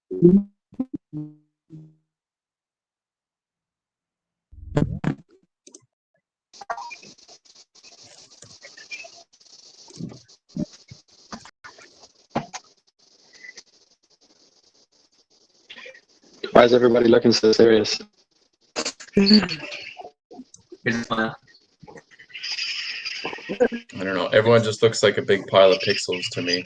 Why is everybody looking so serious? I don't know. Everyone just looks like a big pile of pixels to me.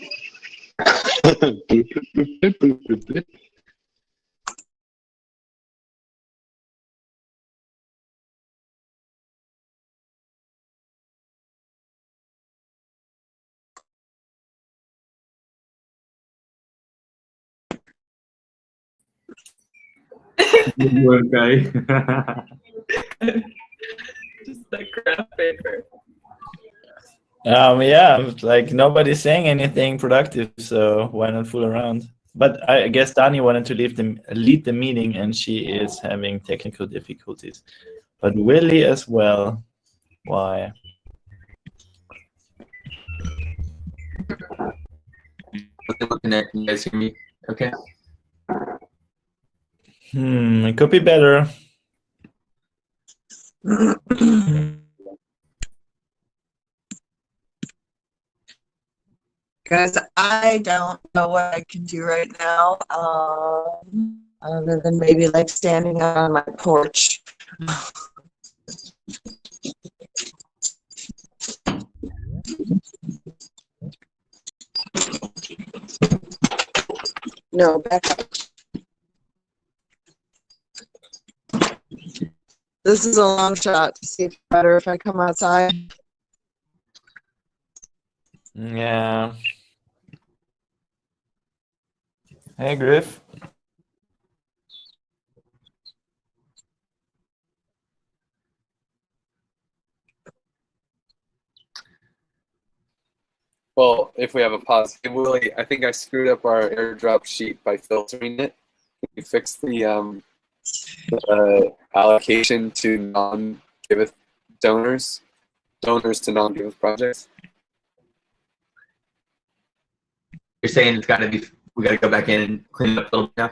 Okay. Just like graph paper. Yeah, like nobody's saying anything productive, so why not fool around? But I guess Dani wanted to lead the meeting, and she is having technical difficulties. But Willie as well. Why? Looking at you guys hear me? Okay. It could be better. Guys, I don't know what I can do right now, other than maybe like standing out on my porch. No, back up. This is a long shot to see if it's better if I come outside. Yeah. Hey, Griff. Well, if we have a pause, hey, Willie, I think I screwed up our airdrop sheet by filtering it. We fixed the allocation to non-Giveth donors to non-Giveth projects. You're saying it's got to be. We got to go back in and clean it up a little bit now.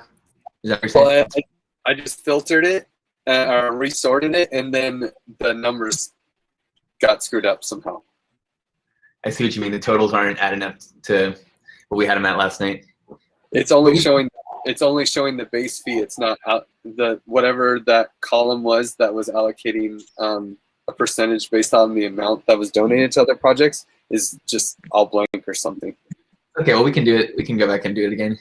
Is that what you're saying? Well, I just filtered it or resorted it, and then the numbers got screwed up somehow. I see what you mean. The totals aren't adding up to what we had them at last night. It's only showing the base fee. It's not the whatever that column was that was allocating a percentage based on the amount that was donated to other projects is just all blank or something. Okay, well we can do it. We can go back and do it again.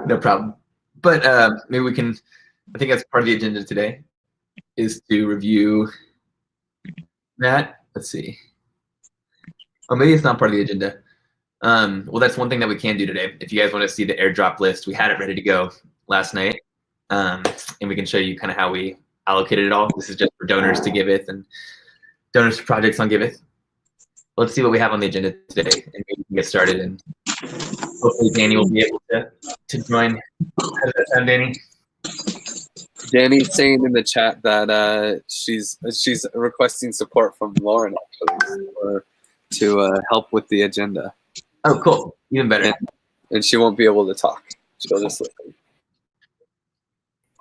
No problem. But maybe we can. I think that's part of the agenda today, is to review that. Let's see. Or maybe it's not part of the agenda. Well, that's one thing that we can do today. If you guys want to see the airdrop list, we had it ready to go last night, and we can show you kind of how we allocated it all. This is just for donors to Giveth and donors to projects on Giveth. Let's see what we have on the agenda today, and maybe we can get started. And hopefully, Danny will be able to join. How does that sound, Danny? Danny's saying in the chat that she's requesting support from Lauren actually to help with the agenda. Oh, cool. Even better. And she won't be able to talk. She'll just listen.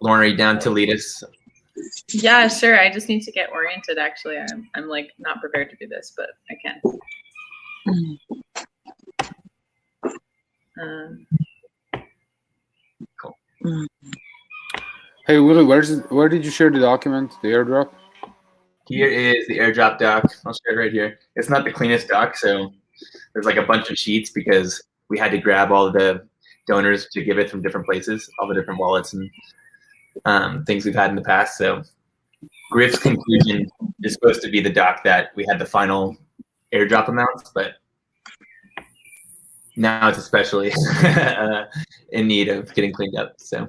Lauren, are you down to lead us? Yeah, sure. I just need to get oriented. Actually, I'm like not prepared to do this, but I can. Cool. Hey Willie, where did you share the document, the airdrop? Here is the airdrop doc. I'll share it right here. It's not the cleanest doc, so there's like a bunch of sheets because we had to grab all the donors to give it from different places, all the different wallets and things we've had in the past. So Griff's conclusion is supposed to be the doc that we had the final airdrop amounts, but now it's especially in need of getting cleaned up. So.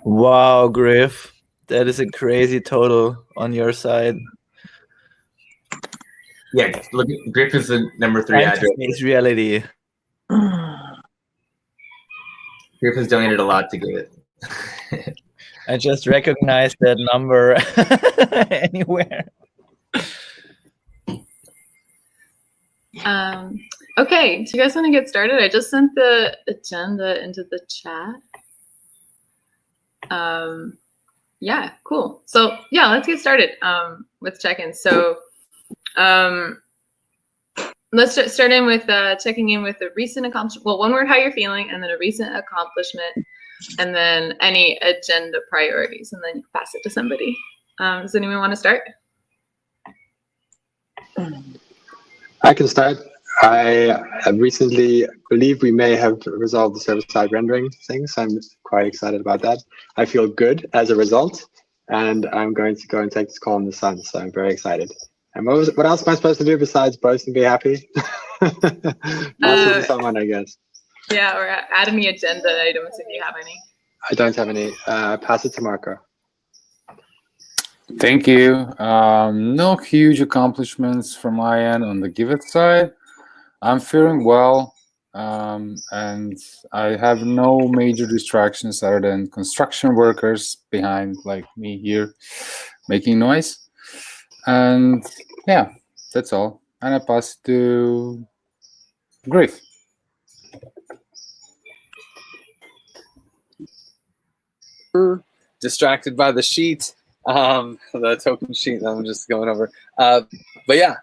Wow, Griff. That is a crazy total on your side. Yeah, look, Griff is the number 3 address. It's reality. Griff has donated a lot to give it. I just recognized that number anywhere. Okay, do you guys want to get started? I just sent the agenda into the chat. Yeah, cool. So yeah, let's get started with check-ins. So let's start in with checking in with a recent accomplishment. Well, one word, how you're feeling, and then a recent accomplishment, and then any agenda priorities, and then you pass it to somebody. Does anyone want to start? I can start. I recently believe we may have resolved the server-side rendering things. I'm quite excited about that. I feel good as a result, and I'm going to go and take this call in the sun, so I'm very excited. And what else am I supposed to do besides boast and be happy? Pass it to someone, I guess. Yeah, or add any agenda items if you have any. I don't have any. Pass it to Marco. Thank you. No huge accomplishments from my end on the Giveth side. I'm feeling well, and I have no major distractions other than construction workers behind, like me here, making noise. And yeah, that's all. And I pass it to Griff. Distracted by the sheet, the token sheet that I'm just going over. But yeah,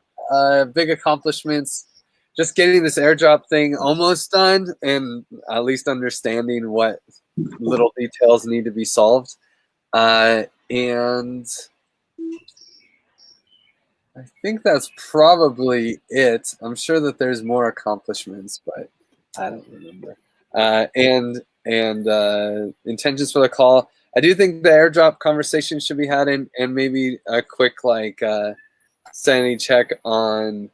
big accomplishments. Just getting this airdrop thing almost done, and at least understanding what little details need to be solved. And I think that's probably it. I'm sure that there's more accomplishments, but I don't remember. And intentions for the call. I do think the airdrop conversation should be had, and maybe a quick sanity check on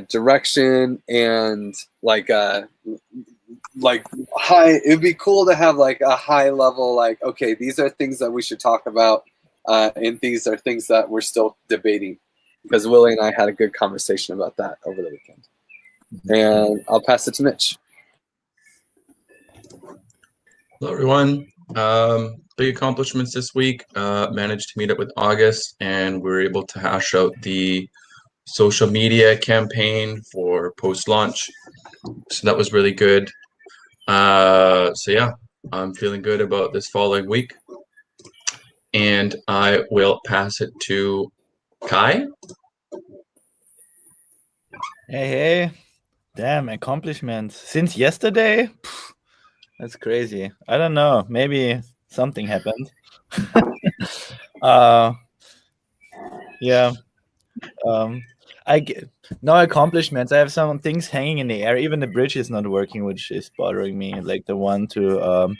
direction and high. It'd be cool to have like a high level, like, okay, these are things that we should talk about, and these are things that we're still debating, because Willie and I had a good conversation about that over the weekend. And I'll pass it to Mitch. Hello, everyone. Big accomplishments this week. Managed to meet up with August, and we were able to hash out the social media campaign for post-launch. So that was really good. So yeah, I'm feeling good about this following week. And I will pass it to Kai. Hey. Damn, accomplishments. Since yesterday? Pff, that's crazy. I don't know. Maybe something happened. Yeah. No accomplishments. I have some things hanging in the air. Even the bridge is not working, which is bothering me. Like the one to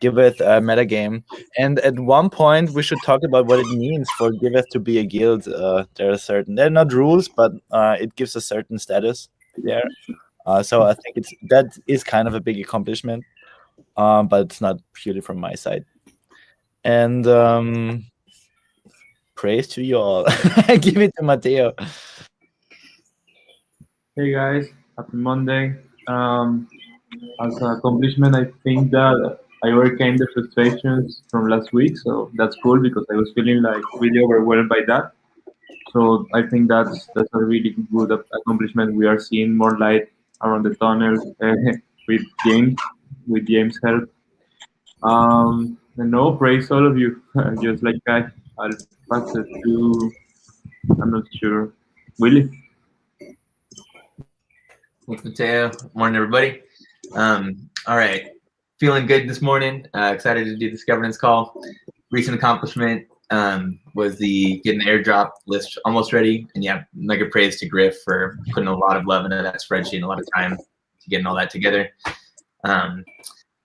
Giveth a metagame. And at one point, we should talk about what it means for Giveth to be a guild. They're not rules, but it gives a certain status there. So I think that is kind of a big accomplishment, but it's not purely from my side. And praise to you all. Give it to Matteo. Hey guys, happy Monday. As an accomplishment, I think that I overcame the frustrations from last week, so that's cool because I was feeling like really overwhelmed by that. So I think that's a really good accomplishment. We are seeing more light around the tunnel with James' help. And no, praise all of you. Just like I'll pass it to, I'm not sure, Willie. Thanks, Mateo. Morning, everybody. All right. Feeling good this morning. Excited to do this governance call. Recent accomplishment was getting the airdrop list almost ready. And yeah, mega praise to Griff for putting a lot of love into that spreadsheet and a lot of time to getting all that together. And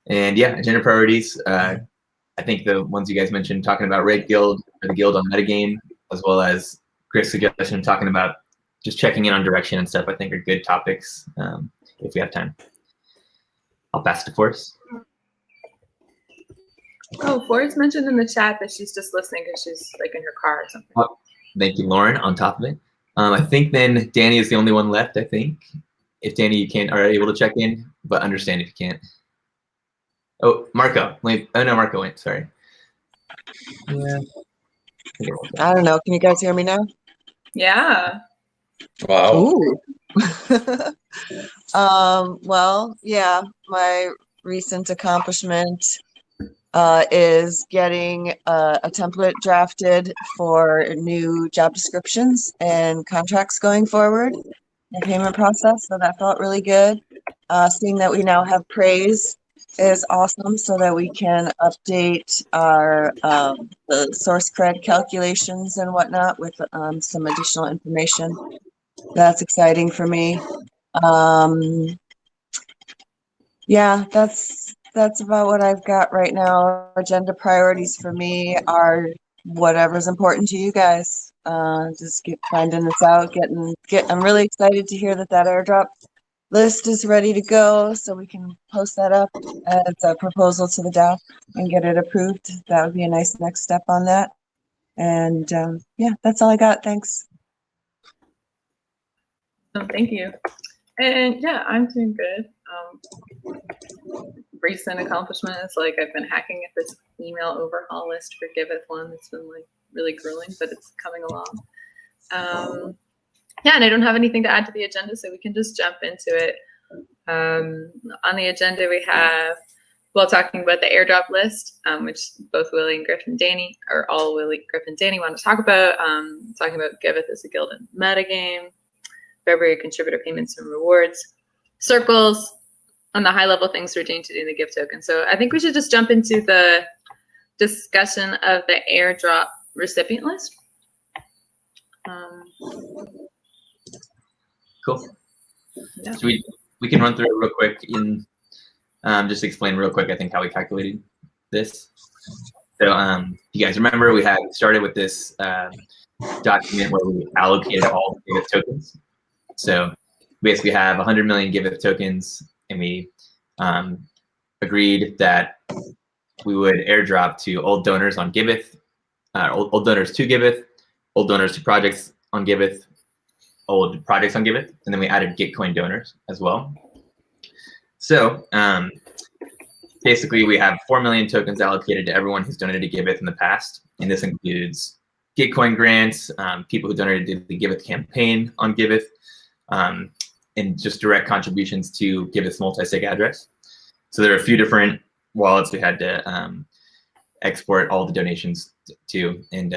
yeah, agenda priorities. I think the ones you guys mentioned, talking about Red Guild or the guild on metagame, as well as Griff's suggestion talking about just checking in on direction and stuff, I think are good topics if we have time. I'll pass it to Forrest. Oh, Forrest mentioned in the chat that she's just listening because she's like in her car or something. Oh, thank you, Lauren, on top of it. I think then Danny is the only one left, I think. If Danny, you are able to check in, but understand if you can't. Oh, Marco. Wait, oh no, Marco went, sorry. Yeah. I don't know. Can you guys hear me now? Yeah. Wow. Ooh. Well, yeah, my recent accomplishment is getting a template drafted for new job descriptions and contracts going forward, the payment process. So that felt really good. Seeing that we now have praise is awesome, so that we can update our the source cred calculations and whatnot with some additional information. That's exciting for me. Yeah, that's about what I've got right now. Agenda priorities for me are whatever's important to you guys. Just finding this out, I'm really excited to hear that airdrop list is ready to go, so we can post that up as a proposal to the DAO and get it approved. That would be a nice next step on that. And yeah, that's all I got. Thanks. So thank you. And yeah, I'm doing good. Recent accomplishments, like I've been hacking at this email overhaul list for Giveth one. It's been like really grueling, but it's coming along. Yeah, and I don't have anything to add to the agenda, so we can just jump into it. On the agenda, we have, well, talking about the airdrop list, which both Willie and Griff and Danny, or all Willie, Griff and Danny want to talk about. Talking about Giveth as a guild and metagame, February contributor payments and rewards, circles, on the high level things we're doing to do the gift token. So I think we should just jump into the discussion of the airdrop recipient list. Cool. Yeah. So we can run through it real quick in just explain real quick, I think, how we calculated this. So you guys remember we had started with this document where we allocated all the Giveth tokens. So we basically have 100 million Giveth tokens, and we agreed that we would airdrop to old donors on Giveth, old donors to Giveth, old donors to projects on Giveth, old projects on Giveth, and then we added Gitcoin donors as well. So basically we have 4 million tokens allocated to everyone who's donated to Giveth in the past, and this includes Gitcoin grants, people who donated to the Giveth campaign on Giveth, and just direct contributions to Giveth's multi-sig address. So there are a few different wallets we had to export all the donations to, and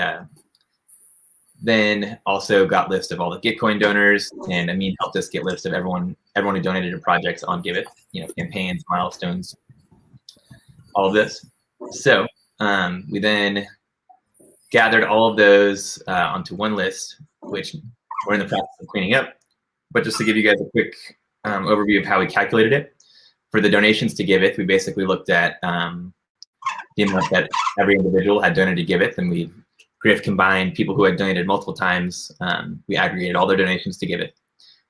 then also got lists of all the Gitcoin donors, and Amin helped us get lists of everyone who donated to projects on Giveth, campaigns, milestones, all of this. So we then gathered all of those onto one list, which we're in the process of cleaning up. But just to give you guys a quick overview of how we calculated it, for the donations to Giveth, we basically looked at the amount that every individual had donated to Giveth, and Griff combined people who had donated multiple times. We aggregated all their donations to Giveth.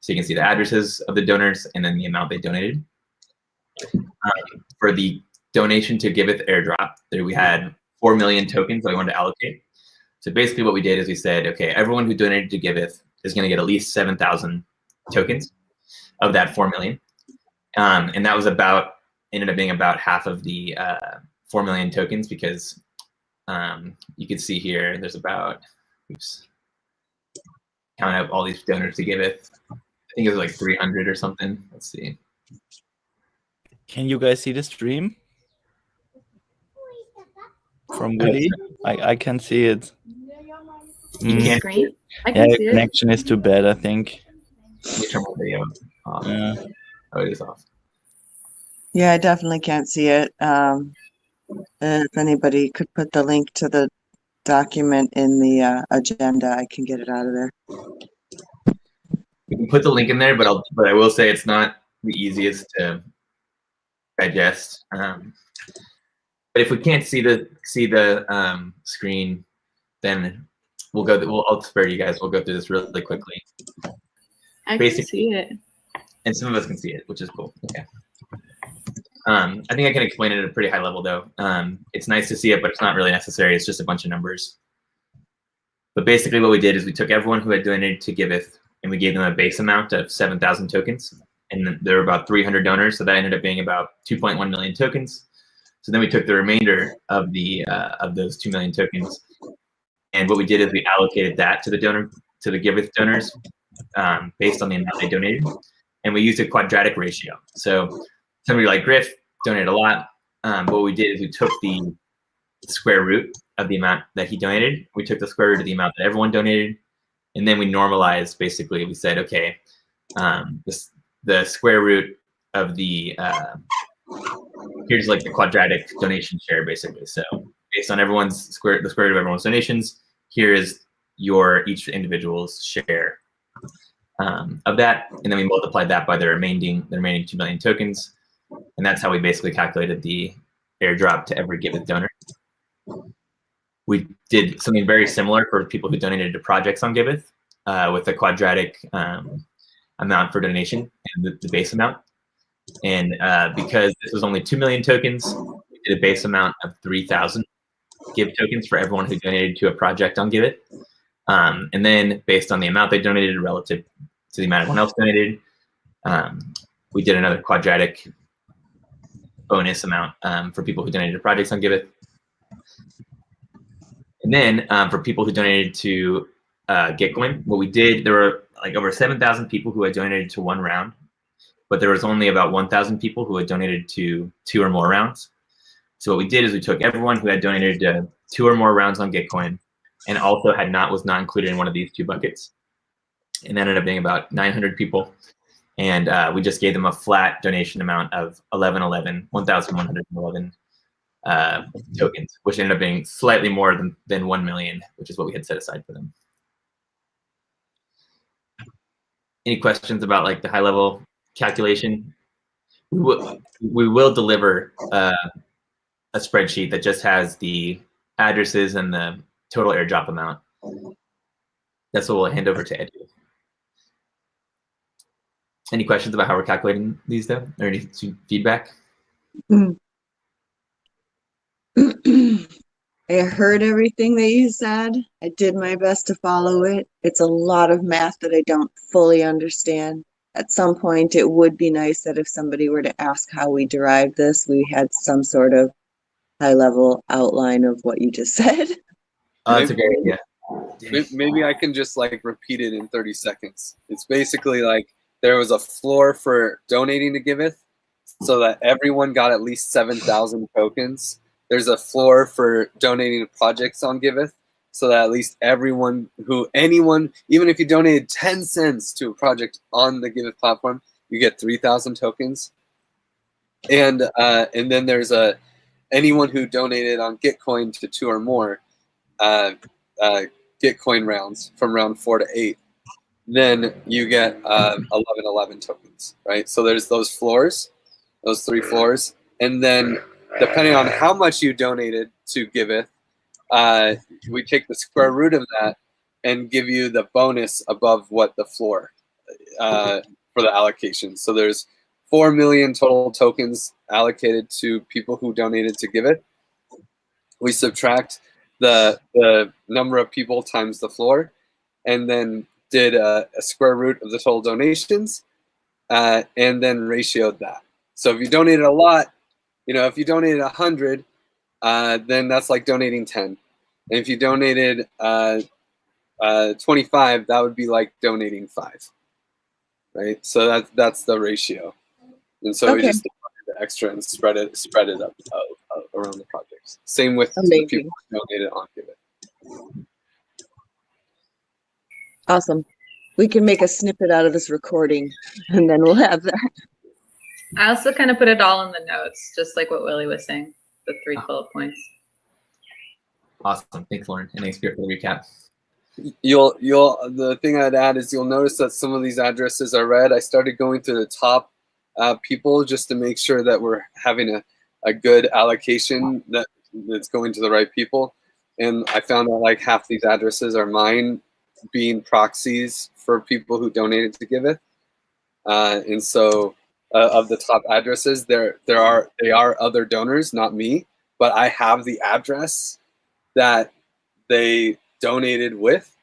So you can see the addresses of the donors and then the amount they donated. For the donation to Giveth airdrop, there we had 4 million tokens that we wanted to allocate. So basically what we did is we said, okay, everyone who donated to Giveth is going to get at least 7,000 tokens of that 4 million. And that was ended up being about half of the 4 million tokens, because you can see here, there's about, count up all these donors to Giveth. I think it was like 300 or something. Let's see. Can you guys see the stream from Willie? I can see it. You can't see it? I can Yeah, see the it. connection is too bad, I think. Which one video? Yeah. Oh, it is off. Yeah, I definitely can't see it. If anybody could put the link to the document in the agenda, I can get it out of there. We can put the link in there, but I will say it's not the easiest to digest. But if we can't see the screen, then I'll spare you guys. We'll go through this really quickly. I can see it. And some of us can see it, which is cool. Okay. I think I can explain it at a pretty high level, though. It's nice to see it, but it's not really necessary. It's just a bunch of numbers. But basically what we did is we took everyone who had donated to Giveth, and we gave them a base amount of 7,000 tokens. And there were about 300 donors, so that ended up being about 2.1 million tokens. So then we took the remainder of those 2 million tokens, and what we did is we allocated that to the Giveth donors based on the amount they donated. and we used a quadratic ratio. So somebody like Griff donated a lot. But what we did is we took the square root of the amount that he donated. We took the square root of the amount that everyone donated, and then we normalized. Basically, we said, okay, the square root of the here's like the quadratic donation share, basically. So based on the square root of everyone's donations, here is each individual's share of that, and then we multiplied that by the remaining 2 million tokens, and that's how we basically calculated the airdrop to every Giveth donor. We did something very similar for people who donated to projects on Giveth with a quadratic amount for donation and the base amount. And because this was only 2 million tokens, we did a base amount of 3,000 Give tokens for everyone who donated to a project on Giveth. And then based on the amount they donated relative to the amount everyone else donated, we did another quadratic bonus amount for people who donated to projects on Giveth. And then for people who donated to Gitcoin, what we did, there were like over 7,000 people who had donated to one round, but there was only about 1,000 people who had donated to 2 or more rounds. So what we did is we took everyone who had donated to 2 or more rounds on Gitcoin and also was not included in one of these 2 buckets. And that ended up being about 900 people. And we just gave them a flat donation amount of 1,111 tokens, which ended up being slightly more than 1 million, which is what we had set aside for them. Any questions about like the high level calculation? We will deliver a spreadsheet that just has the addresses and the total airdrop amount. That's what we'll hand over to Edu. Any questions about how we're calculating these though, or any feedback? I heard everything that you said. I did my best to follow it. It's a lot of math that I don't fully understand. At some point, it would be nice that if somebody were to ask how we derived this, we had some sort of high-level outline of what you just said. That's a great idea. Maybe I can just like repeat it in 30 seconds. It's basically like there was a floor for donating to Giveth so that everyone got at least 7,000 tokens. There's a floor for donating to projects on Giveth so that at least anyone, even if you donated 10 cents to a project on the Giveth platform, you get 3,000 tokens. And then there's anyone who donated on Gitcoin to 2 or more Gitcoin rounds from round 4 to 8. Then you get 1111 tokens, right? So there's those floors, those 3 floors, and then depending on how much you donated to Giveth, we take the square root of that and give you the bonus above what the floor for the allocation. So there's 4 million total tokens allocated to people who donated to Giveth. We subtract the number of people times the floor, and then did a square root of the total donations, and then ratioed that. So if you donated a lot, if you donated 100, then that's like donating 10. And if you donated 25, that would be like donating 5, right? So that's the ratio. And so we just divided the extra and spread it up around the projects. Same with the people who donated on Giveth. Awesome. We can make a snippet out of this recording, and then we'll have that. I also kind of put it all in the notes, just like what Willie was saying, the 3 bullet points. Awesome. Thanks, Lauren. And thanks, Pierre, for the recap. The thing I'd add is you'll notice that some of these addresses are red. I started going through the top people just to make sure that we're having a good allocation that's going to the right people. And I found that like half these addresses are mine, being proxies for people who donated to Giveth. And so of the top addresses, they are other donors, not me, but I have the address that they donated with,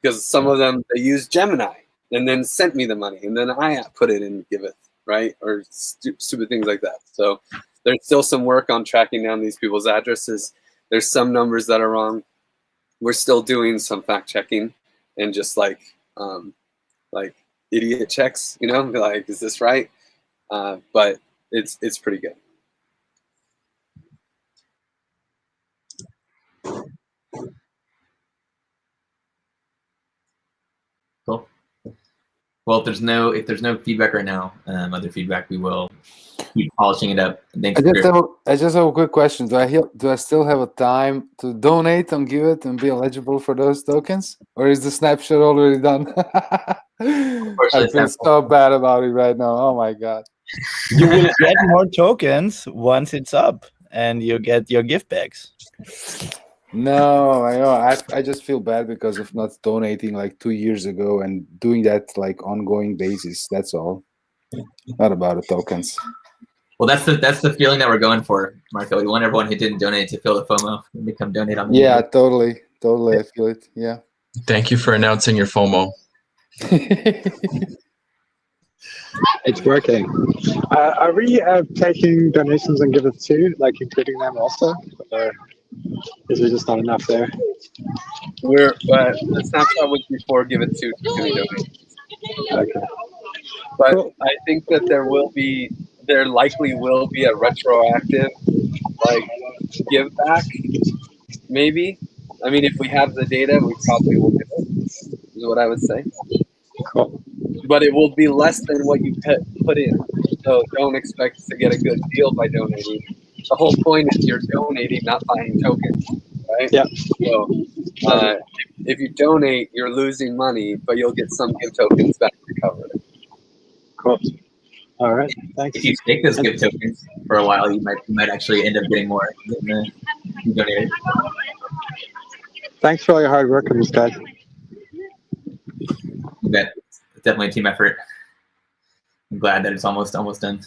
because some of them, they used Gemini and then sent me the money, and then I put it in Giveth, right? Or stupid things like that. So there's still some work on tracking down these people's addresses. There's some numbers that are wrong. We're still doing some fact checking and just idiot checks, you know, like, is this right? But it's pretty good. Cool. Well, if there's no feedback right now, other feedback, we will keep polishing it up. Thanks. I just have a quick question. Do I still have a time to donate on Giveth and be eligible for those tokens, or is the snapshot already done? I feel so bad about it right now. Oh my god! You will get more tokens once it's up, and you get your gift bags. No, I know. I just feel bad because of not donating like 2 years ago and doing that like ongoing basis. That's all. Not about the tokens. Well, that's the feeling that we're going for, Marco. We want everyone who didn't donate to feel the FOMO and become donate on the Yeah, totally. I feel it. Yeah. Thank you for announcing your FOMO. It's working. Are we taking donations and Giveth too, like including them also? Or is there just not enough there? The snapshot was before Giveth 2 to donate. Okay. But Cool. I think that there likely will be a retroactive like give back, maybe. I mean, if we have the data, we probably will give it, is what I would say. Cool. But it will be less than what you put in. So don't expect to get a good deal by donating. The whole point is you're donating, not buying tokens, right? Yeah. So if you donate, you're losing money, but you'll get some gift tokens back to cover it. Cool. All right. Thanks. If you stake those gift tokens for a while, you might actually end up getting more than you donated. Thanks for all your hard work on this, guys. You bet. It's definitely a team effort. I'm glad that it's almost done.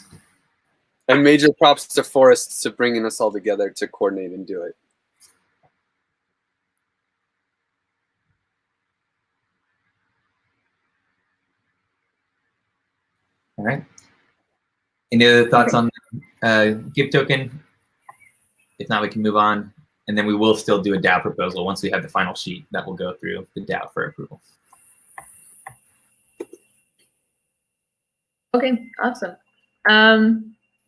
And major props to Forrest to bringing us all together to coordinate and do it. All right. Any other thoughts on gift token? If not, we can move on. And then we will still do a DAO proposal once we have the final sheet that will go through the DAO for approval. Okay, awesome.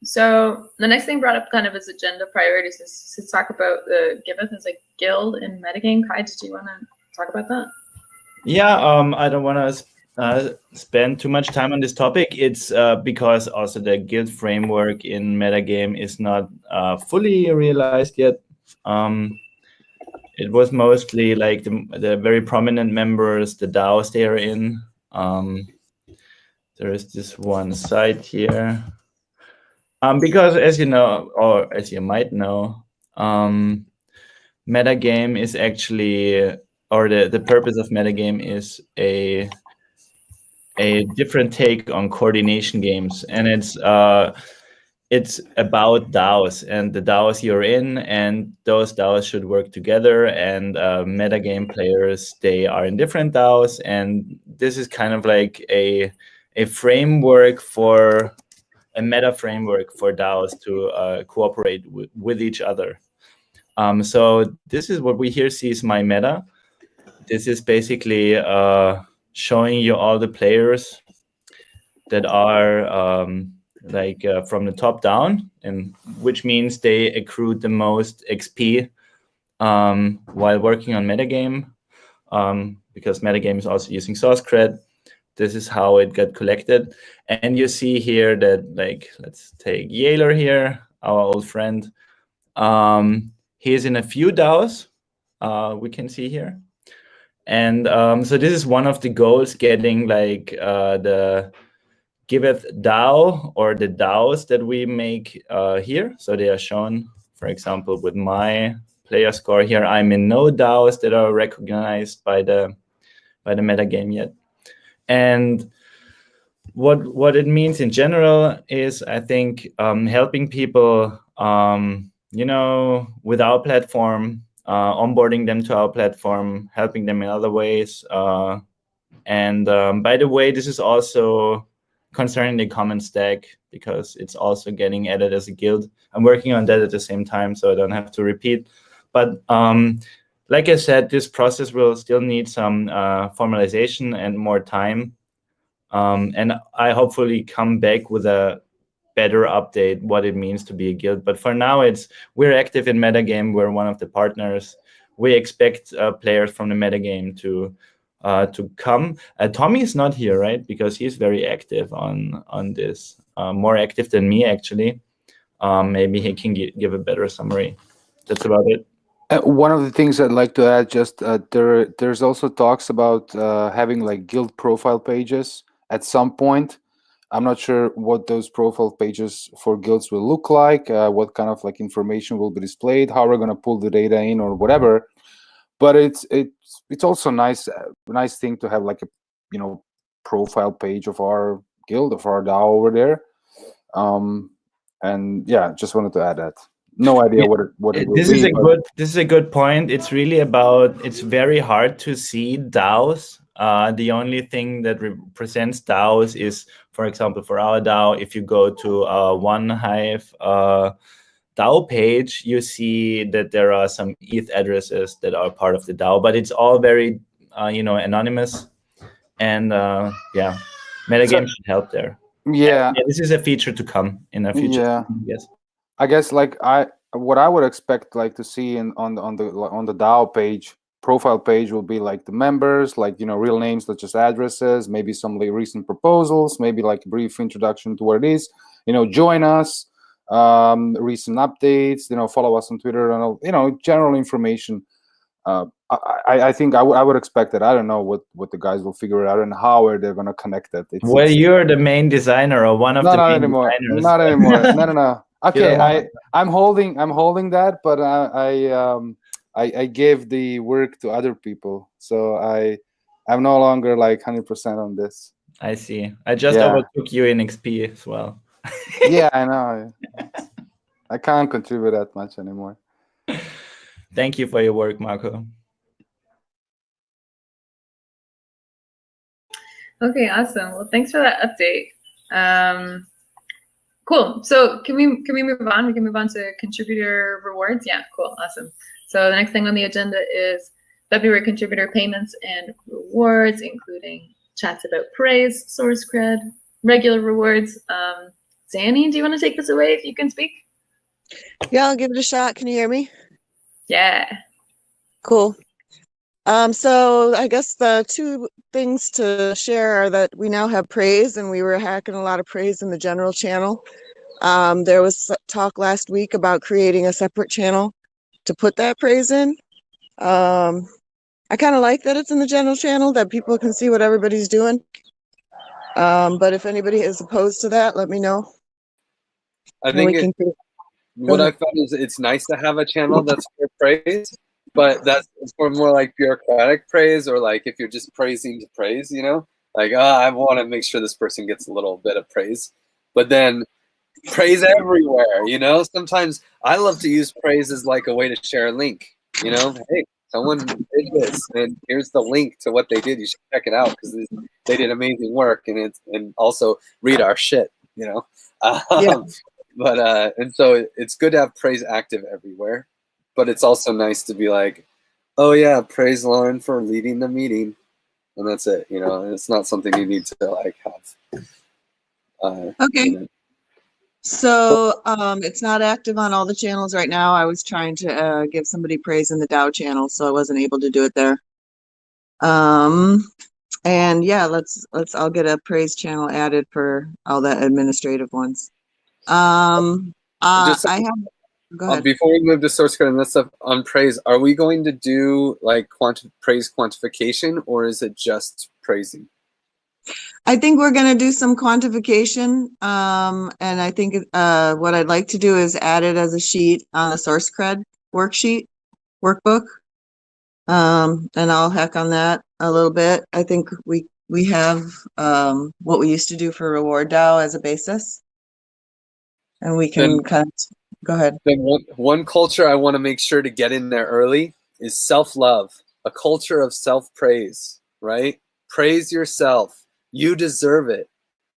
So the next thing brought up kind of as agenda priorities is to talk about the Giveth as a guild in metagame. Kai, did you want to talk about that? Yeah, I don't want to spend too much time on this topic. It's because also the guild framework in metagame is not fully realized yet. It was mostly like the very prominent members, the DAOs they are in. There is this one site here. Because as you know, or as you might know, metagame is actually, or the purpose of metagame is a different take on coordination games, and it's about DAOs and the DAOs you're in, and those DAOs should work together. And metagame players, they are in different DAOs, and this is kind of like a framework for a meta framework for DAOs to cooperate with each other. So this is what we here see is my meta. This is basically showing you all the players that are from the top down, and which means they accrued the most XP while working on metagame, because metagame is also using source cred. This is how it got collected. And you see here that, like, let's take Yaler here, our old friend. He's in a few DAOs, we can see here. And so this is one of the goals, getting like the Giveth DAO, or the DAOs that we make here. So they are shown, for example, with my player score here. I'm in no DAOs that are recognized by the metagame yet. And what it means in general is, I think, helping people, with our platform, onboarding them to our platform, helping them in other ways. And by the way, this is also concerning the common stack, because it's also getting added as a guild. I'm working on that at the same time, so I don't have to repeat. But like I said, this process will still need some formalization and more time. And I hopefully come back with a better update what it means to be a guild. But for now, we're active in metagame. We're one of the partners. We expect players from the metagame to come. Tommy is not here, right? Because he's very active on this, more active than me actually. Maybe he can give a better summary. That's about it. One of the things I'd like to add, just there's also talks about having like guild profile pages at some point. I'm not sure what those profile pages for guilds will look like, what kind of like information will be displayed, how we're going to pull the data in or whatever. But it's also nice thing to have like a profile page of our guild, of our DAO over there. And yeah, just wanted to add that. No idea what it will be. This is a good point. It's really about, it's very hard to see DAOs. The only thing that represents DAOs is, for example, for our DAO, if you go to One Hive DAO page, you see that there are some ETH addresses that are part of the DAO, but it's all very, anonymous. And yeah, metagame should help there. Yeah, this is a feature to come in the future. Yeah, yes. I guess like what I would expect like to see on the DAO page, profile page, will be like the members, like real names such as addresses, maybe some like recent proposals, maybe like a brief introduction to what it is. Join us, recent updates. Follow us on Twitter, and general information. I think I would expect that. I don't know what the guys will figure out and how they're going to connect it. You're the main designer or one of the main designers. Not anymore. No. Okay, I'm holding that, but I gave the work to other people, so I'm no longer like 100% on this. I see. I just overtook you in XP as well. Yeah, I know. I can't contribute that much anymore. Thank you for your work, Marco. Okay, awesome. Well, thanks for that update. Cool. So can we move on? We can move on to contributor rewards. Yeah, cool. Awesome. So the next thing on the agenda is February contributor payments and rewards, including chats about praise, source cred, regular rewards. Zanny, do you want to take this away if you can speak? Yeah, I'll give it a shot. Can you hear me? Yeah. Cool. So I guess the two things to share are that we now have praise, and we were hacking a lot of praise in the general channel. There was talk last week about creating a separate channel to put that praise in. I kind of like that it's in the general channel, that people can see what everybody's doing. But if anybody is opposed to that, let me know. I think what I found is it's nice to have a channel that's for praise, but that's for more like bureaucratic praise, or like if you're just praising to praise, like, I want to make sure this person gets a little bit of praise, but then praise everywhere, sometimes I love to use praise as like a way to share a link, hey, someone did this and here's the link to what they did, you should check it out because they did amazing work, and also read our shit, Yeah. But and so it's good to have praise active everywhere, but it's also nice to be like, oh yeah, praise Lauren for leading the meeting, and that's it. It's not something you need to like have. Okay. So it's not active on all the channels right now. I was trying to give somebody praise in the DAO channel, so I wasn't able to do it there. And yeah, I'll get a praise channel added for all the administrative ones. Go ahead. Before we move to source code and that stuff on praise, are we going to do like praise quantification, or is it just praising? I think we're going to do some quantification, and I think what I'd like to do is add it as a sheet on the source cred workbook, and I'll hack on that a little bit. I think we have what we used to do for Reward DAO as a basis, and we can go ahead. Then one culture I want to make sure to get in there early is self-love, a culture of self-praise, right? Praise yourself. You deserve it.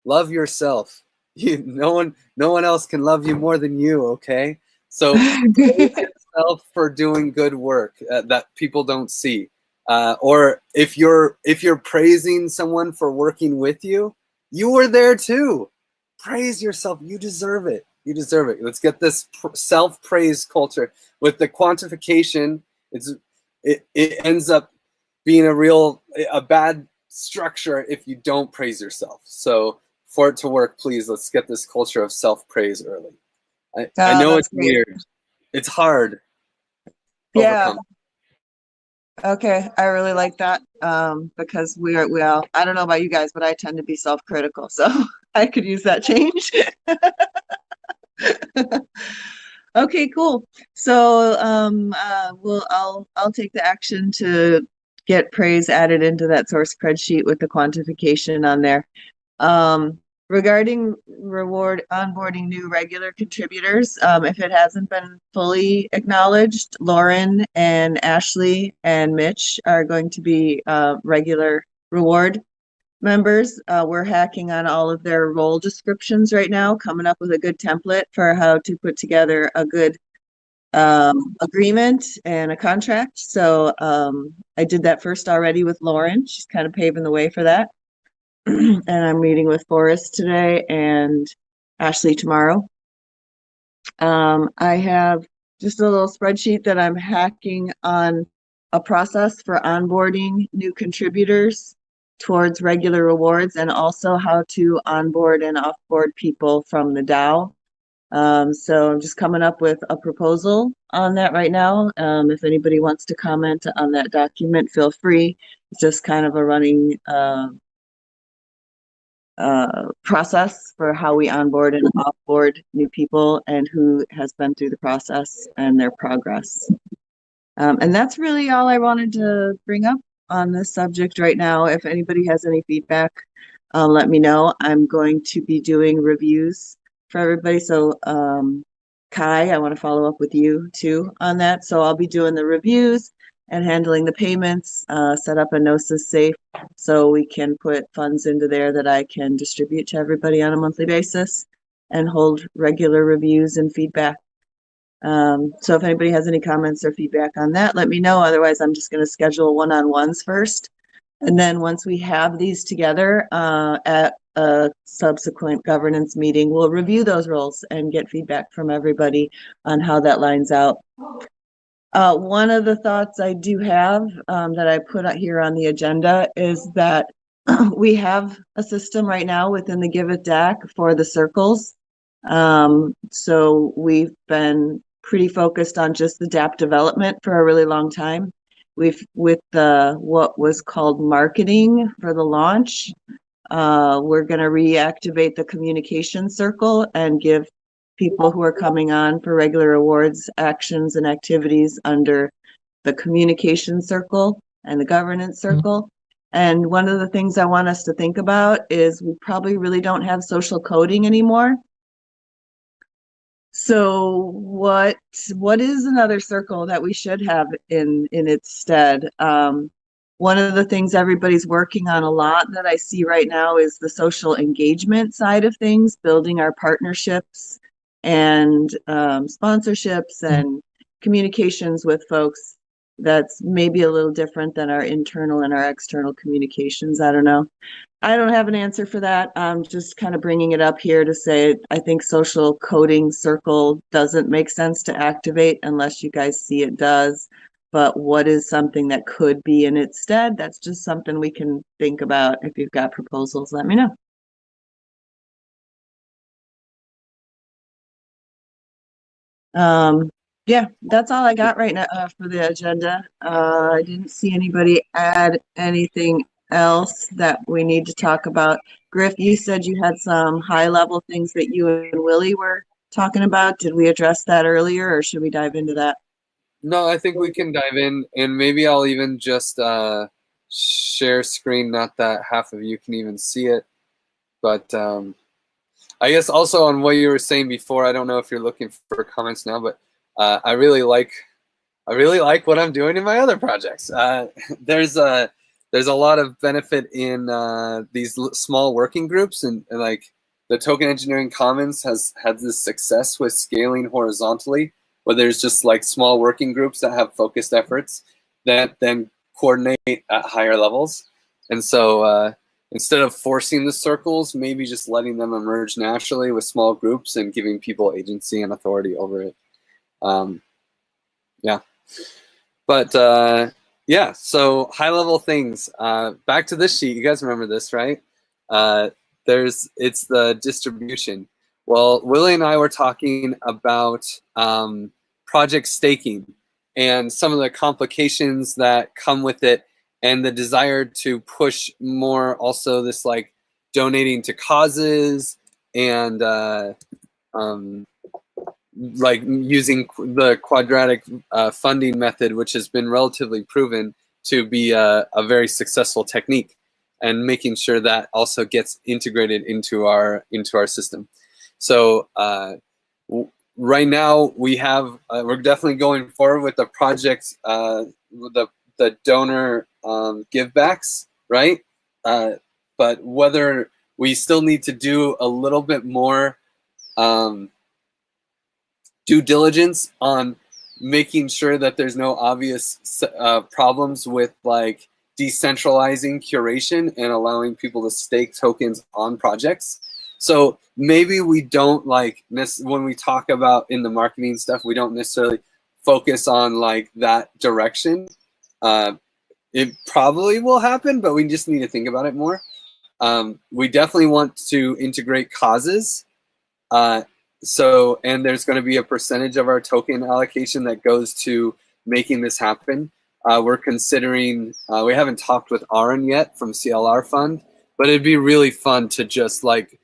Love yourself. No one else can love you more than you, okay? So praise yourself for doing good work that people don't see. Or if you're praising someone for working with you, You were there too. Praise yourself. You deserve it. You deserve it. Let's get this self-praise culture. With the quantification, it ends up being a bad structure if you don't praise yourself. So for it to work, please, let's get this culture of self-praise early. I know it's weird. It's hard. Yeah. Overcome. Okay, I really like that because well, I don't know about you guys, but I tend to be self-critical, so I could use that change. Okay, cool. So I'll take the action to get praise added into that source spreadsheet with the quantification on there. Regarding reward onboarding new regular contributors, if it hasn't been fully acknowledged, Lauren and Ashley and Mitch are going to be regular reward members. We're hacking on all of their role descriptions right now, coming up with a good template for how to put together a good agreement and a contract. So I did that first already with Lauren. She's kind of paving the way for that. And I'm meeting with Forrest today and Ashley tomorrow. I have just a little spreadsheet that I'm hacking on a process for onboarding new contributors towards regular rewards and also how to onboard and offboard people from the DAO. So I'm just coming up with a proposal on that right now. If anybody wants to comment on that document, feel free. It's just kind of a running process for how we onboard and offboard new people and who has been through the process and their progress. And that's really all I wanted to bring up on this subject right now. If anybody has any feedback, let me know. I'm going to be doing reviews for everybody. So Kai, I want to follow up with you too on that. So I'll be doing the reviews and handling the payments, set up a Gnosis safe so we can put funds into there that I can distribute to everybody on a monthly basis and hold regular reviews and feedback. So if anybody has any comments or feedback on that, let me know. Otherwise, I'm just going to schedule one-on-ones first. And then once we have these together at a subsequent governance meeting, we'll review those roles and get feedback from everybody on how that lines out. One of the thoughts I do have that I put out here on the agenda is that we have a system right now within the Giveth DAC for the circles. So we've been pretty focused on just the DApp development for a really long time. With the what was called marketing for the launch, we're going to reactivate the communication circle and give people who are coming on for regular awards, actions, and activities under the communication circle and the governance circle. And one of the things I want us to think about is we probably really don't have social coding anymore. So what is another circle that we should have in its stead? One of the things everybody's working on a lot that I see right now is the social engagement side of things, building our partnerships and sponsorships and communications with folks. That's maybe a little different than our internal and our external communications. I don't know. I don't have an answer for that. I'm just kind of bringing it up here to say I think social coding circle doesn't make sense to activate unless you guys see it does. But what is something that could be in its stead? That's just something we can think about. If you've got proposals, let me know. Yeah, that's all I got right now for the agenda. I didn't see anybody add anything else that we need to talk about. Griff, you said you had some high level things that you and Willie were talking about. Did we address that earlier or should we dive into that? No, I think we can dive in, and maybe I'll even just share screen, not that half of you can even see it. But I guess also on what you were saying before, I don't know if you're looking for comments now, but I really like what I'm doing in my other projects. There's a lot of benefit in these small working groups, and like the Token Engineering Commons has had this success with scaling horizontally, where there's just like small working groups that have focused efforts that then coordinate at higher levels. And so instead of forcing the circles, maybe just letting them emerge naturally with small groups and giving people agency and authority over it. Yeah. But yeah, so high level things. Back to this sheet. You guys remember this, right? It's the distribution. Well, Willie and I were talking about project staking and some of the complications that come with it, and the desire to push more also this like donating to causes and like using the quadratic funding method, which has been relatively proven to be a very successful technique, and making sure that also gets integrated into our system. So right now we have we're definitely going forward with the project, the donor givebacks, right? But whether we still need to do a little bit more due diligence on making sure that there's no obvious problems with like decentralizing curation and allowing people to stake tokens on projects. So maybe we don't like when we talk about in the marketing stuff, we don't necessarily focus on like that direction. It probably will happen, but we just need to think about it more. We definitely want to integrate causes. And there's going to be a percentage of our token allocation that goes to making this happen. We're considering, we haven't talked with Aaron yet from CLR Fund, but it'd be really fun to just like,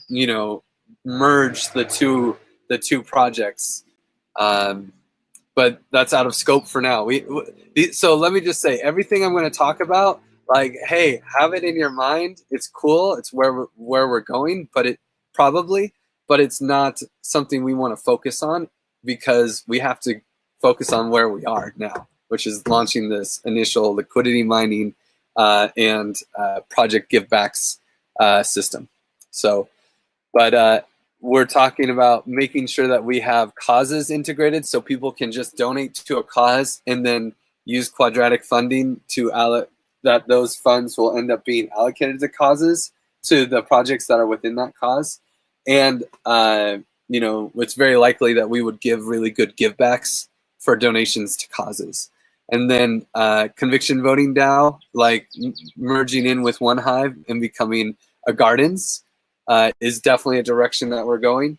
you know, merge the two projects. But that's out of scope for now. So let me just say, everything I'm going to talk about, like, hey, have it in your mind. It's cool. It's where we're going, but it's not something we want to focus on, because we have to focus on where we are now, which is launching this initial liquidity mining and project givebacks system. So, but we're talking about making sure that we have causes integrated, so people can just donate to a cause and then use quadratic funding to that those funds will end up being allocated to causes, to the projects that are within that cause. And you know, it's very likely that we would give really good givebacks for donations to causes. And then conviction voting DAO, like merging in with One Hive and becoming a Gardens, is definitely a direction that we're going.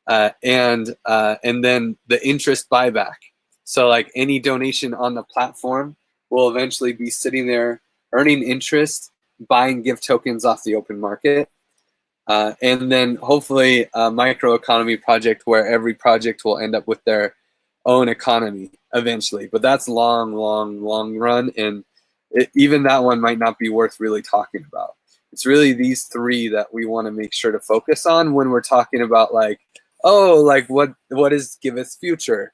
And then the interest buyback. So like any donation on the platform will eventually be sitting there earning interest, buying gift tokens off the open market. And then hopefully a microeconomy project where every project will end up with their own economy eventually. But that's long run, and even that one might not be worth really talking about. It's really these three that we want to make sure to focus on when we're talking about like, oh, like what is Giveth's future?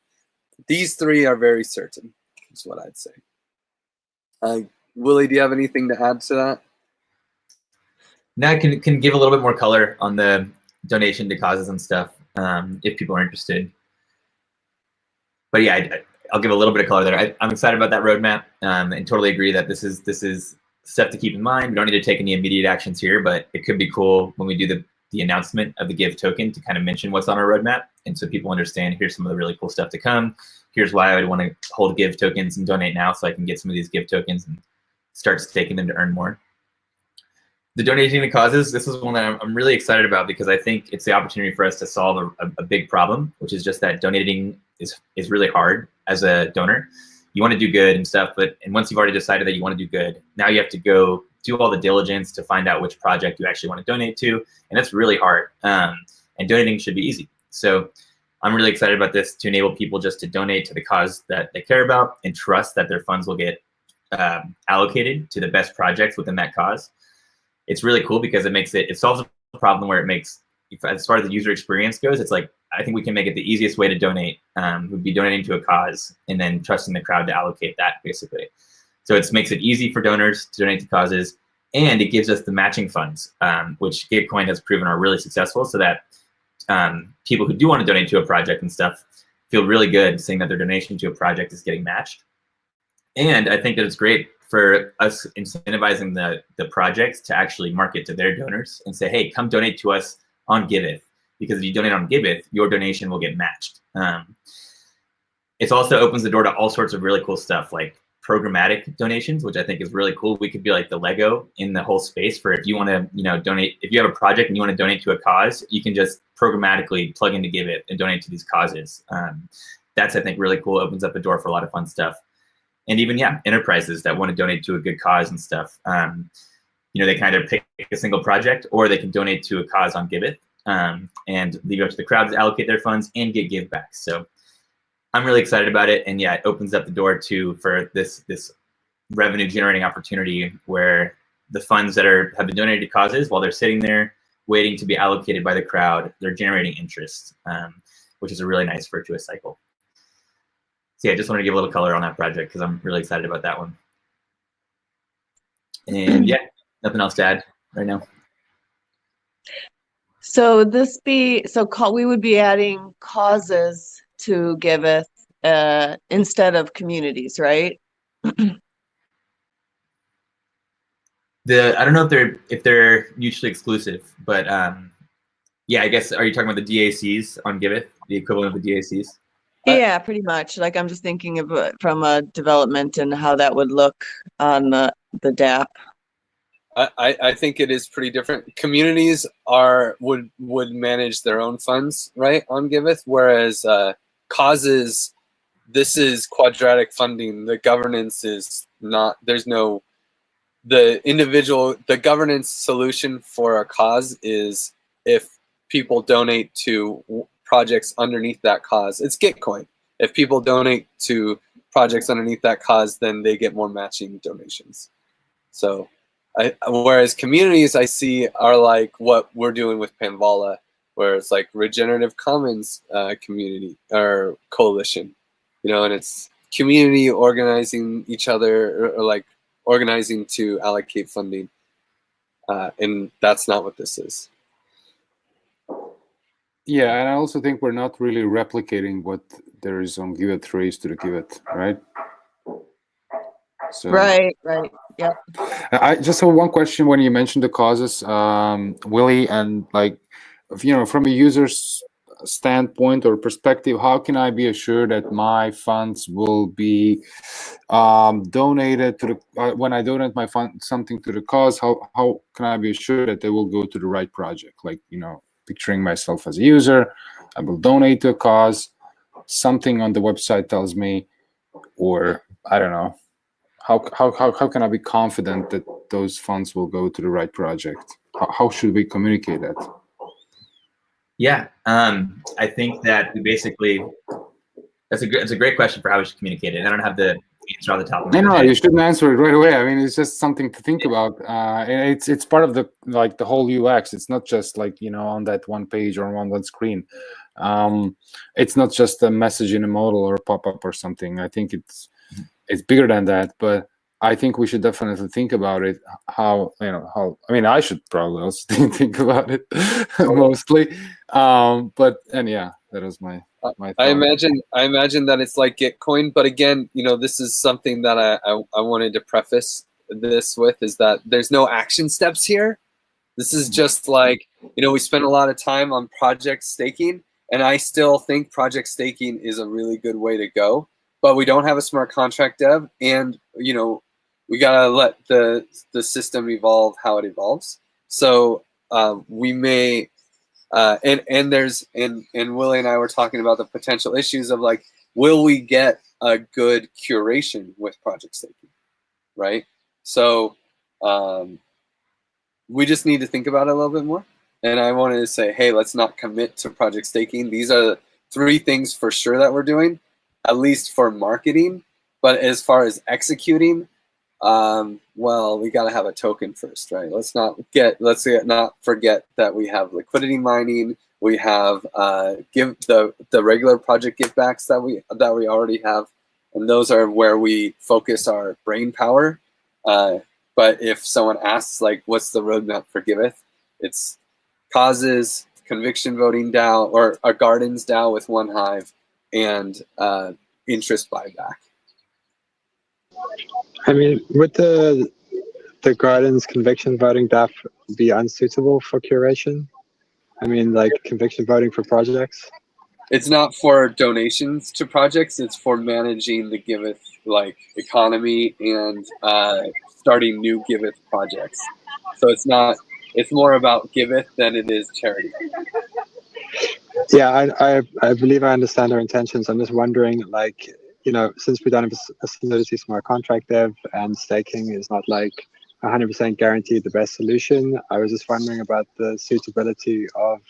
These three are very certain, is what I'd say. Willie, do you have anything to add to that? Now I can give a little bit more color on the donation to causes and stuff, if people are interested. But yeah, I'll give a little bit of color there. I'm excited about that roadmap, and totally agree that this is stuff to keep in mind. We don't need to take any immediate actions here, but it could be cool when we do the announcement of the Give token to kind of mention what's on our roadmap, and so people understand here's some of the really cool stuff to come. Here's why I would want to hold Give tokens and donate now, so I can get some of these Give tokens and start staking them to earn more. The donating to causes, this is one that I'm really excited about, because I think it's the opportunity for us to solve a big problem, which is just that donating is really hard as a donor. You want to do good and stuff, and once you've already decided that you want to do good, now you have to go do all the diligence to find out which project you actually want to donate to, and that's really hard. And donating should be easy. So I'm really excited about this to enable people just to donate to the cause that they care about and trust that their funds will get allocated to the best projects within that cause. It's really cool because it solves a problem where it makes, as far as the user experience goes, it's like, I think we can make it the easiest way to donate, would be donating to a cause and then trusting the crowd to allocate that, basically. So it makes it easy for donors to donate to causes, and it gives us the matching funds, which Gitcoin has proven are really successful, so that people who do want to donate to a project and stuff feel really good saying that their donation to a project is getting matched. And I think that it's great for us incentivizing the projects to actually market to their donors and say, hey, come donate to us on Giveth, because if you donate on Giveth, your donation will get matched. It also opens the door to all sorts of really cool stuff like programmatic donations, which I think is really cool. We could be like the Lego in the whole space for if you want to, donate, if you have a project and you want to donate to a cause, you can just programmatically plug into Giveth and donate to these causes. That's, I think, really cool. It opens up the door for a lot of fun stuff. And even, enterprises that want to donate to a good cause and stuff. They can either pick a single project or they can donate to a cause on Giveth and leave it up to the crowd to allocate their funds and get give backs. So I'm really excited about it. And it opens up the door for this revenue generating opportunity where the funds that have been donated to causes, while they're sitting there waiting to be allocated by the crowd, they're generating interest, which is a really nice virtuous cycle. So I just wanted to give a little color on that project because I'm really excited about that one. And nothing else to add right now. So we would be adding causes to Giveth instead of communities, right? I don't know if they're mutually exclusive, but I guess, are you talking about the DACs on Giveth, the equivalent of the DACs? Yeah, pretty much. Like, I'm just thinking of it from a development and how that would look on the DApp. I think it is pretty different. Communities would manage their own funds, right, on Giveth, whereas causes, this is quadratic funding. The governance is not. There's no. The governance solution for a cause is if people donate to projects underneath that cause. It's Gitcoin. If people donate to projects underneath that cause, then they get more matching donations. So, whereas communities I see are like what we're doing with Panvala, where it's like regenerative commons community or coalition, and it's community organizing each other or like organizing to allocate funding, and that's not what this is. Yeah, and I also think we're not really replicating what there is on Giveth raised to the Giveth, right? So, Right, yeah. I just have one question when you mentioned the causes, Willie, and like, from a user's standpoint or perspective, how can I be assured that my funds will be donated to the when I donate my fund something to the cause? How can I be assured that they will go to the right project? Like, picturing myself as a user, I will donate to a cause. Something on the website tells me, or I don't know. How can I be confident that those funds will go to the right project? How should we communicate that? Yeah, I think that we basically, it's a great question for how we should communicate it. I don't have the answer on the top of my head. No, you shouldn't answer it right away. I mean, it's just something to think about. And it's part of the whole UX. It's not just like, on that one page or on one screen. It's not just a message in a modal or a pop-up or something. I think it's bigger than that, but I think we should definitely think about it. I mean, I should probably also think about it mostly. That was my thought. I imagine that it's like Gitcoin, but again, this is something that I wanted to preface this with, is that there's no action steps here. This is just like, we spend a lot of time on project staking, and I still think project staking is a really good way to go, but we don't have a smart contract dev, and we gotta let the system evolve how it evolves. So we may and Willie and I were talking about the potential issues of like, will we get a good curation with project staking, right? So we just need to think about it a little bit more. And I wanted to say, hey, let's not commit to project staking. These are 3 things for sure that we're doing, at least for marketing. But as far as executing, well, we got to have a token first, right? Let's not forget that we have liquidity mining. We have the regular project givebacks that we already have, and those are where we focus our brain power. But if someone asks, like, what's the roadmap for Giveth? It's causes, conviction voting DAO, or a gardens DAO with 1 hive, and interest buyback. I mean, would the Garden's conviction voting DApp be unsuitable for curation? I mean, like conviction voting for projects? It's not for donations to projects. It's for managing the Giveth like economy and starting new Giveth projects. So it's not. It's more about Giveth than it is charity. Yeah, I believe I understand our intentions. I'm just wondering, like, you know, since we don't have a Solidity smart contract dev and staking is not like 100% guaranteed the best solution, I was just wondering about the suitability of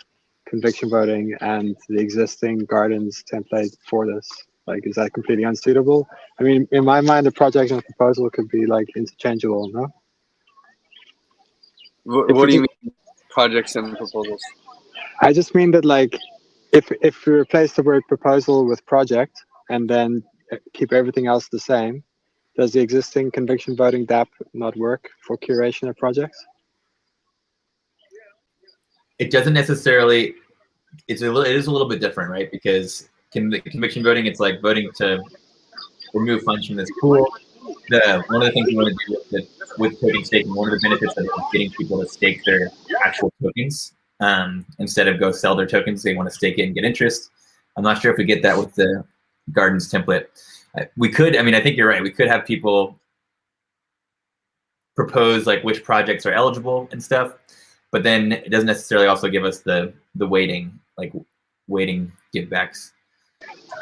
conviction voting and the existing Gardens template for this. Like, is that completely unsuitable? I mean, in my mind, a project and a proposal could be like interchangeable, no? What do you mean, projects and proposals? I just mean that, like, if we replace the word proposal with project and then keep everything else the same, does the existing conviction voting DApp not work for curation of projects? It doesn't necessarily. It is a little bit different, right? Because conviction voting, it's like voting to remove funds from this pool. One of the things you want to do with token staking, one of the benefits of it is getting people to stake their actual tokens instead of go sell their tokens. They want to stake it and get interest. I'm not sure if we get that with the Gardens template. We could. I mean, I think you're right. We could have people propose like which projects are eligible and stuff, but then it doesn't necessarily also give us the weighting, like weighting givebacks.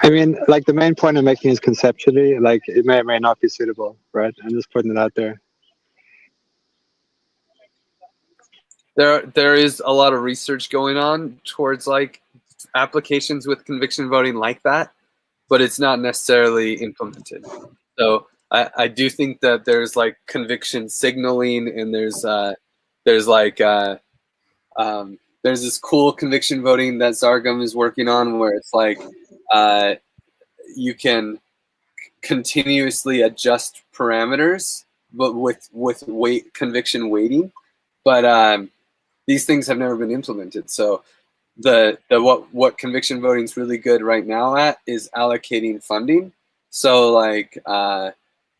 I mean, like, the main point I'm making is conceptually, like, it may or may not be suitable, right? I'm just putting it out there. There is a lot of research going on towards like applications with conviction voting like that, but it's not necessarily implemented. So I do think that there's like conviction signaling, and there's this cool conviction voting that Zargum is working on, where it's like you can continuously adjust parameters, but with conviction weighting. But these things have never been implemented. So what conviction voting is really good right now at is allocating funding. So like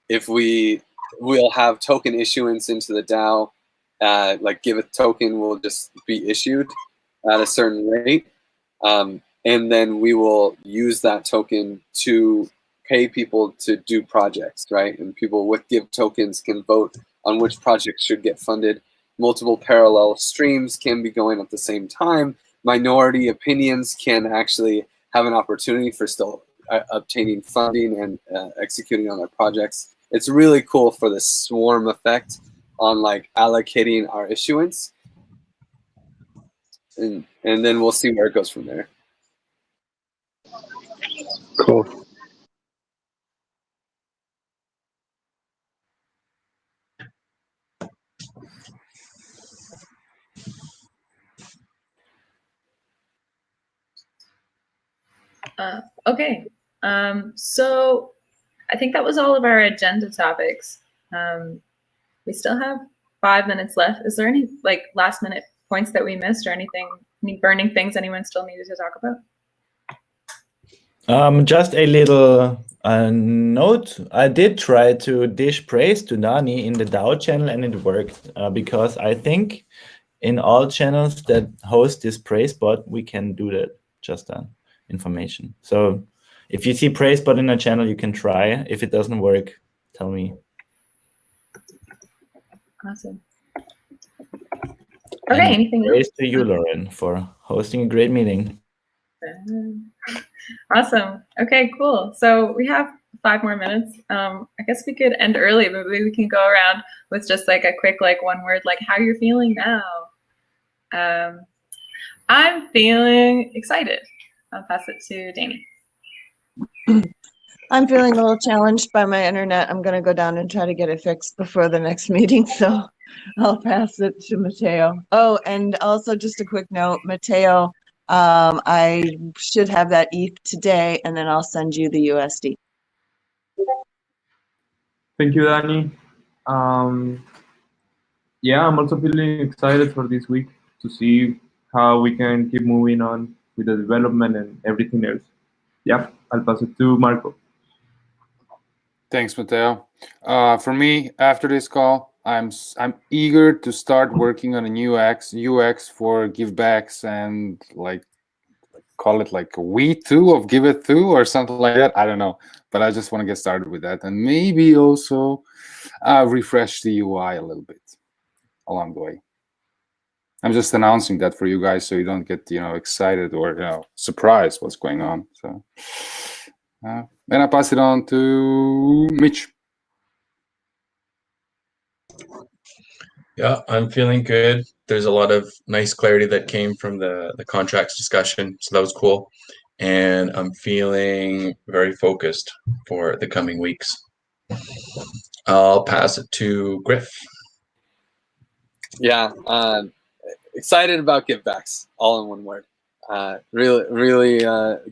if we'll have token issuance into the DAO, like Giveth token will just be issued at a certain rate, and then we will use that token to pay people to do projects, right? And people with Give tokens can vote on which projects should get funded. Multiple parallel streams can be going at the same time. Minority opinions can actually have an opportunity for still obtaining funding and executing on their projects. It's really cool for the swarm effect on like allocating our issuance. And then we'll see where it goes from there. Cool. Okay. So I think that was all of our agenda topics. We still have 5 minutes left. Is there any like last minute points that we missed, or anything, any burning things anyone still needed to talk about? Just a little note. I did try to dish praise to Dani in the DAO channel, and it worked because I think in all channels that host this praise bot, we can do that, just information. So if you see praise bot in a channel, you can try. If it doesn't work, tell me. Awesome. Okay, anything praise else? to you, Lauren, for hosting a great meeting. Awesome. Okay, cool. So we have 5 more minutes. I guess we could end early, but maybe we can go around with just like a quick, like, one word, like how you're feeling now. I'm feeling excited. I'll pass it to Danny. I'm feeling a little challenged by my internet. I'm going to go down and try to get it fixed before the next meeting. So I'll pass it to Mateo. Oh, and also just a quick note, Mateo, I should have that ETH today, and then I'll send you the USD. Thank you, Dani. Yeah, I'm also feeling excited for this week to see how we can keep moving on with the development and everything else. Yeah, I'll pass it to Marco. Thanks, Mateo. For me, after this call, I'm eager to start working on a new UX for givebacks and like call it like a V2 of Giveth 2 or something like that. I don't know, but I just want to get started with that and maybe also refresh the UI a little bit along the way. I'm just announcing that for you guys so you don't get excited or surprised what's going on. So then I pass it on to Mitch. Yeah, I'm feeling good. There's a lot of nice clarity that came from the contracts discussion, so that was cool. And I'm feeling very focused for the coming weeks. I'll pass it to Griff. Yeah, excited about givebacks, all in one word. Really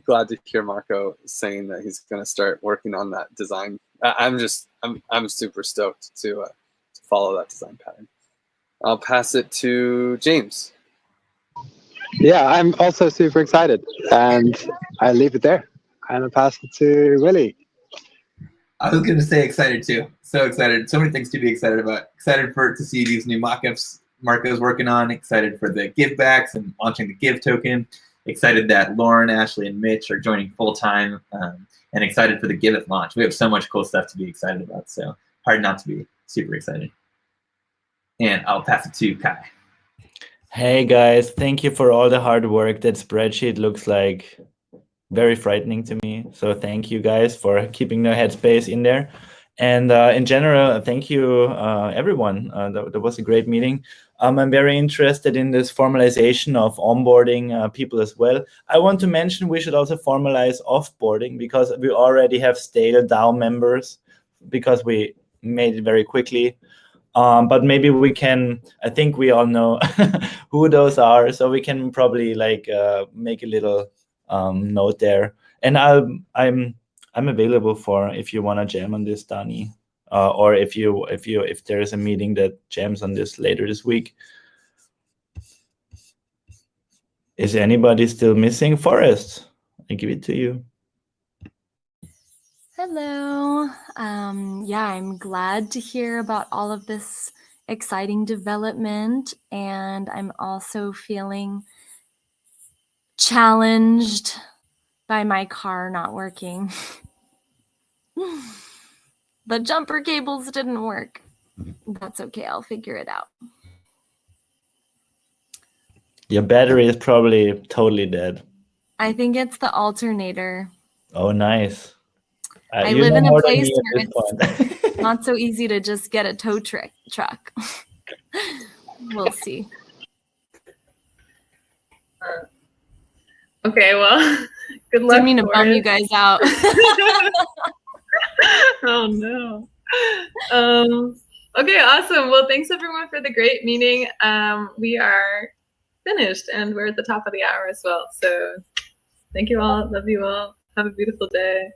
glad to hear Marco saying that he's going to start working on that design. I'm super stoked to follow that design pattern. I'll pass it to James. Yeah, I'm also super excited, and I leave it there. And I'll pass it to Willie. I was going to say excited too. So excited. So many things to be excited about. Excited to see these new mock-ups Marco's working on. Excited for the givebacks and launching the Give token. Excited that Lauren, Ashley, and Mitch are joining full-time. And excited for the Giveth launch. We have so much cool stuff to be excited about. So hard not to be super excited. And I'll pass it to Kai. Hey guys, thank you for all the hard work. That spreadsheet looks like very frightening to me. So thank you guys for keeping the headspace in there. And in general, thank you everyone. That was a great meeting. I'm very interested in this formalization of onboarding people as well. I want to mention we should also formalize offboarding because we already have stale DAO members because we made it very quickly. But maybe we can, I think we all know who those are, so we can probably like make a little note there. And I'm available for if you want to jam on this, Dani, or if there is a meeting that jams on this later this week. Is anybody still missing? Forrest, I give it to you. Hello. Yeah, I'm glad to hear about all of this exciting development, and I'm also feeling challenged by my car not working. The jumper cables didn't work. That's okay, I'll figure it out. Your battery is probably totally dead. I think it's the alternator. Oh, nice. I live in a place where it's not so easy to just get a tow truck. We'll see. Okay, well, good luck. Didn't mean to bum you guys out. Oh no. Okay, awesome. Well, thanks everyone for the great meeting. We are finished and we're at the top of the hour as well. So thank you all. Love you all. Have a beautiful day.